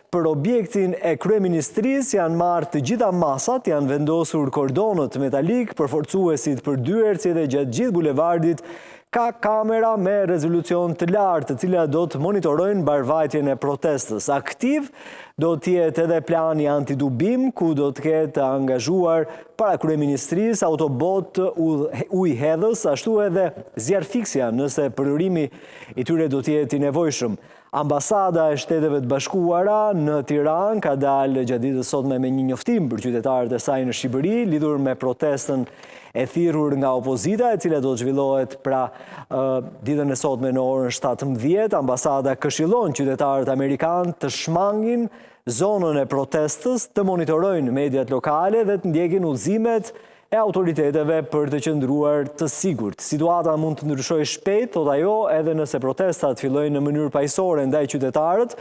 Për objektin e kryeministrisë janë marrë të gjitha masat, janë vendosur kordonët metalik, përforcuesit për dyerësit dhe gjatë gjithë bulevardit ka kamera me rezolucion të lartë, të cilat do të monitorojnë mbarvajtjen e protestës. Aktiv do të jetë edhe plani antidubim, ku do të ketë angazhuar para kryeministrisë autobot ujëhedhës, ashtu edhe zjarrfiksja nëse përhyrimi i tyre do të jetë i nevojshëm. Ambasada e Shteteve të Bashkuara në Tiranë ka dalë gjatë ditës sotme me një njoftim për qytetarët e saj në Shqipëri lidhur me protestën e thirrur nga opozita, e cila do të zhvillohet pra ditën e sotme në orën 17. Ambasada këshillon qytetarët amerikanë të shmangin zonën e protestës, të monitorojnë mediat lokale dhe të ndjekin udhëzimet e autoriteteve për të qëndruar të sigurt. Situata mund të ndryshojë shpejt, thot ajo, edhe nëse protestat fillojnë në mënyrë paqësore ndaj qytetarët,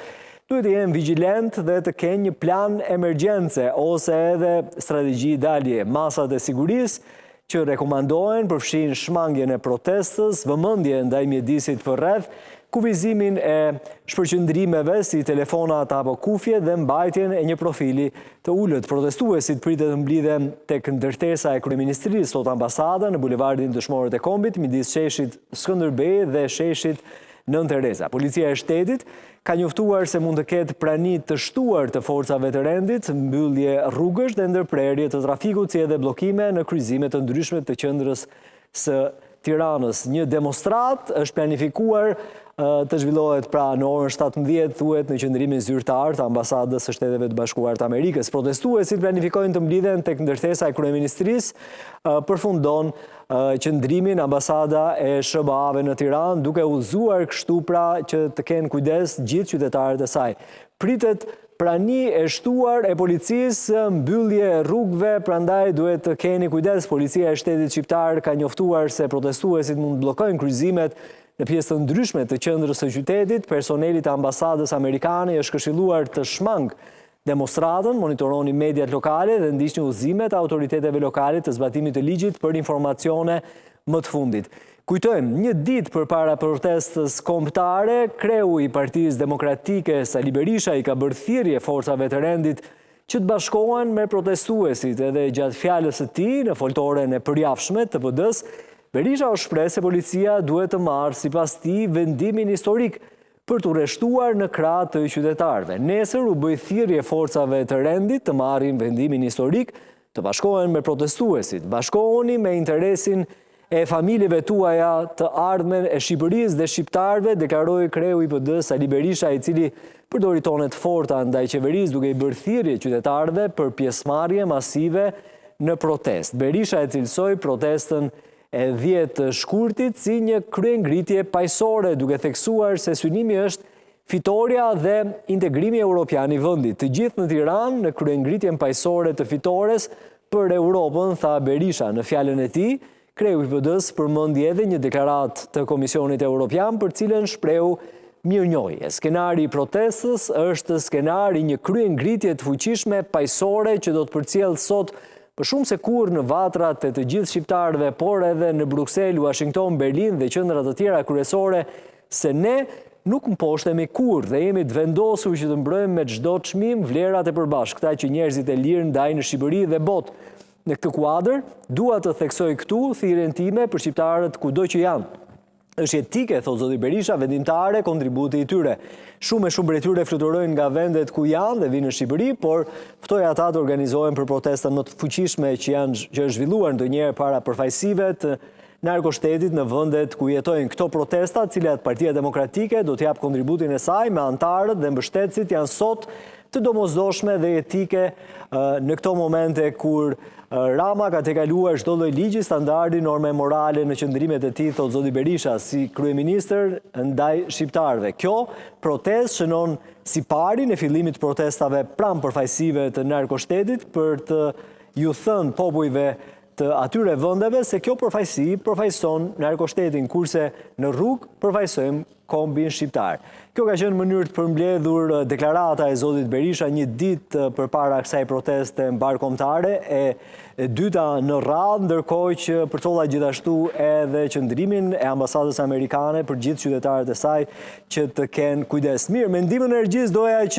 duhet të jenë vigjilent dhe të kenë një plan emergjence ose edhe strategji dalje. Masat e sigurisë që rekomandohen përfshin shmangjen e protestës, vëmendje ndaj mjedisit përreth, kufizimin e shpërqendrimeve si telefonat apo kufje dhe mbajtjen e një profili të ulët. Protestuesit pritet të mblidhen tek ndërtesa e kryeministrisë, thot ambasada, në bulevardin Dëshmorët e Kombit, midis sheshit Skënderbej dhe sheshit Nën Tereza. Policia e shtetit ka njoftuar se mund të ketë prani të shtuar të forcave të rendit, mbyllje rrugësh dhe ndërprerje të trafikut, si edhe bllokime në kryqëzime të ndryshme të qendrës së Tiranës. Një demonstrat është planifikuar të zhvillohet pra në orën 17, thuhet në qendrimin zyrtar të ambasadës së Shteteve të Bashkuara të Amerikës. Protestuesit planifikojnë të mblidhen tek ndërtesa e kryeministrisë, përfundon qendrimin ambasada e SBA-ve në Tiranë, duke udhëzuar kështu pra që të kenë kujdes gjithë qytetarët e saj. Pritet prani e shtuar e policisë, mbyllje rrugëve, prandaj duhet të keni kujdes. Policia e Shtetit Shqiptar ka njoftuar se protestuesit mund të bllokojnë kryqëzimet në pjesë të ndryshme të qendrës së qytetit. Personelit të ambasadës amerikane është këshilluar të shmang demonstratën, monitoroni mediat lokale dhe ndiqni udhëzimet e autoriteteve lokale të zbatimit të ligjit për informacione më të fundit. Kujtojmë, një ditë përpara protestës kombëtare, kreu i Partisë Demokratike Sali Berisha i ka bërë thirrje forcave të rendit që të bashkohen me protestuesit, edhe gjatë fjalës së tij në foltoren e përjavshme të PD-s, Berisha u shpreh se policia duhet të marrë sipas tij vendimin historik për të rreshtuar në krah të qytetarëve. Nesër u bë thirrje forcave të rendit të marrin vendimin historik, të bashkohen me protestuesit. Bashkohuni me interesin e familjeve tuaja, të ardhmen e Shqipërisë dhe shqiptarëve, deklaroi kreu i PD-s Sali Berisha, i cili përdori tone të forta ndaj qeverisë duke i bërë thirrje qytetarëve për pjesëmarrje masive në protestë. Berisha e cilësoi protestën e 10 shkurtit si një kryengritje paqësore, duke theksuar se synimi është fitoria dhe integrimi evropian i vendit. Të gjithë në Tiranë në kryengritjen paqësore të fitores për Europën, tha Berisha. Në fjalën e tij, kreu i PD-s përmendi edhe një deklaratë të Komisionit Evropian për cilën shprehu mirënjohje. Skenari i protestës është skenari një kryengritje të fuqishme paqësore që do të përcjellë sot për shumë se kur në vatrat e të gjithë shqiptarëve, por edhe në Bruksel, Washington, Berlin dhe qendra të tjera kryesore, se ne nuk mposhtemi kur dhe jemi të vendosur që të mbrojmë me çdo çmim vlerat e përbashkëta që njerëzit e lirë ndajnë në Shqipëri dhe botë. Në këtë kuadër, dua të theksoj këtu thirrjen time për shqiptarët kudo që janë. Është etike, thot zoti Berisha, vendimtare kontributi i tyre. Shumë prej tyre fluturojnë nga vendet ku janë dhe vinë në Shqipëri, por ftoj ata të organizohen për protestën më të fuqishme që është zhvilluar ndonjëherë para përfaqësive të narkoshtetit në vendet ku jetojnë. Këto protesta, të cilat Partia Demokratike do të jap kontributin e saj me antarët dhe mbështetësit, janë sot të domosdoshme dhe etike në këto momente kur Rama ka tejkaluar çdo lloj ligji, standardi, norme morale në qëndrimet e tij, thot zoti Berisha, si kryeministër ndaj shqiptarëve. Kjo protestë shënon siparin e fillimit të protestave pranë përfaqësive të narkoshtetit për të ju thënë popujve të atyre vendeve se kjo përfaqësi përfaqëson narkoshtetin, kurse në rrugë përfaqësojmë kombin shqiptar. Kjo ka qenë mënyrë të përmbledhur deklarata e zotit Berisha një ditë përpara kësaj proteste mbarkombëtare, e dyta në radhë, ndërkohë që përcolla gjithashtu edhe qëndrimin e ambasadës amerikane për gjithë qytetarët e saj që të kenë kujdes. Mirë, me ndihmën e regjisë doja që